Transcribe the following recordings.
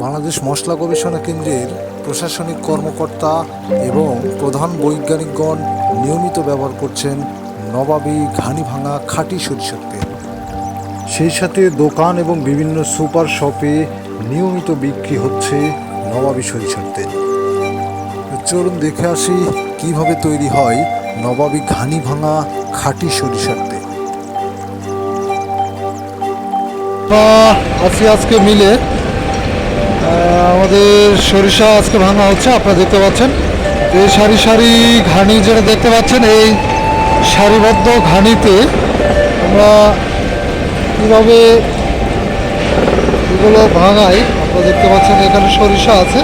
বাংলাদেশ মশলা গবেষণা কেন্দ্রের প্রশাসনিক কর্মকর্তা এবং প্রধান বৈজ্ঞানিকগণ নিয়মিত ব্যবহার করছেন নবাবী ঘানি ভাঙা খাঁটি সরিষার তেল। সেই সাথে দোকান এবং বিভিন্ন সুপার শপে নিয়মিত বিক্রি হচ্ছে নবাবী সরিষার তেল। চলুন দেখে আসি কিভাবে তৈরি হয় নবাবী ঘানি ভাঙা খাঁটি সরিষার তেল। আজকে মিলে আমাদের সরিষা আজকে ভাঙা হচ্ছে। আপনারা দেখতে পাচ্ছেন এই সারি সারি ঘানি যেটা দেখতে পাচ্ছেন, এই সারিবদ্ধ ঘানিতে আমরা কীভাবে এগুলো ভাঙাই আপনারা দেখতে পাচ্ছেন। এখানে সরিষা আছে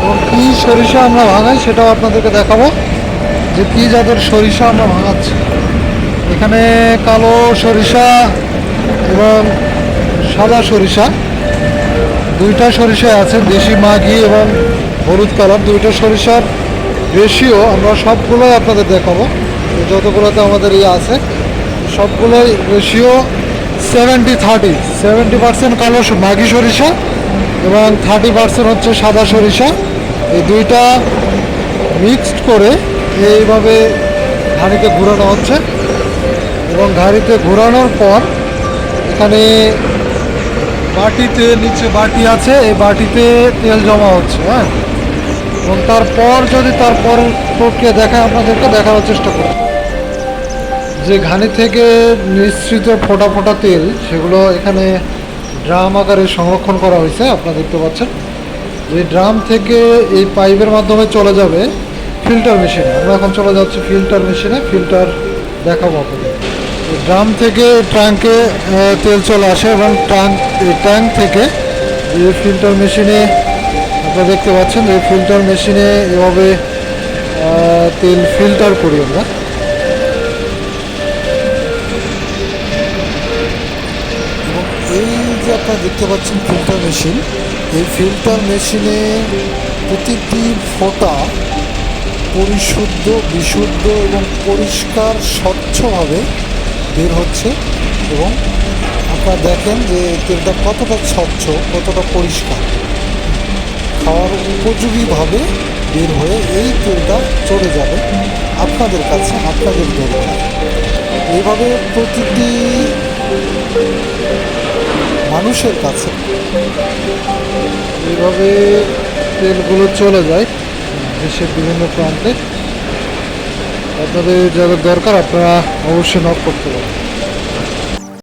এবং কী সরিষা আমরা ভাঙাই সেটাও আপনাদেরকে দেখাবো যে কী জাতের সরিষা আমরা ভাঙাচ্ছি। এখানে কালো সরিষা এবং সাদা সরিষা দুইটা সরিষা আছে, দেশি মাঘি এবং হলুদ কালার। দুইটা সরিষার রেশিও আমরা সবগুলোই আপনাদের দেখাবো, যতগুলোতে আমাদের আছে সবগুলোই রেশিও 70-30। 70% কালো মাঘি সরিষা এবং 30% হচ্ছে সাদা সরিষা। এই দুইটা মিক্সড করে এইভাবে ঘাড়িতে ঘোরানো হচ্ছে এবং ঘাড়িতে ঘোরানোর পর এখানে বাটিতে, নিচে বাটি আছে, এই বাটিতে তেল জমা হচ্ছে। হ্যাঁ, এবং তারপর যদি তারপর প্রক্রিয়া দেখায় আপনাদেরকে দেখানোর চেষ্টা করব। যে ঘানি থেকে নিঃসৃত ফোটা ফোটা তেল সেগুলো এখানে ড্রাম আকারে সংরক্ষণ করা হয়েছে। আপনারা দেখতে পাচ্ছেন যে ড্রাম থেকে এই পাইপের মাধ্যমে চলে যাবে ফিল্টার মেশিনে। আমরা এখন চলে যাচ্ছি ফিল্টার মেশিনে, ফিল্টার দেখাবো আপনাদের। ড্রাম থেকে ট্যাঙ্কে তেল চলে আসে এবং ট্যাঙ্ক থেকে এই ফিল্টার মেশিনে আপনারা দেখতে পাচ্ছেন এই ফিল্টার মেশিনে এভাবে তেল ফিল্টার করি আমরা। এবং এই যে আপনারা দেখতে পাচ্ছেন ফিল্টার মেশিন, এই ফিল্টার মেশিনে প্রতিটি ফোঁটা পরিশুদ্ধ, বিশুদ্ধ এবং পরিষ্কার স্বচ্ছভাবে বের হচ্ছে। এবং আপনারা দেখেন যে তেলটা কতটা স্বচ্ছ, কতটা পরিষ্কার, খাওয়ার উপযোগীভাবে বের হয়ে এই তেলটা চলে যাবে আপনাদের কাছে, আপনাদের দরকার। এইভাবে প্রতিটি মানুষের কাছে এইভাবে তেলগুলো চলে যায় দেশের বিভিন্ন প্রান্তে। আপনাদের যাদের দরকার আপনারা অবশ্যই নক করতে পারেন।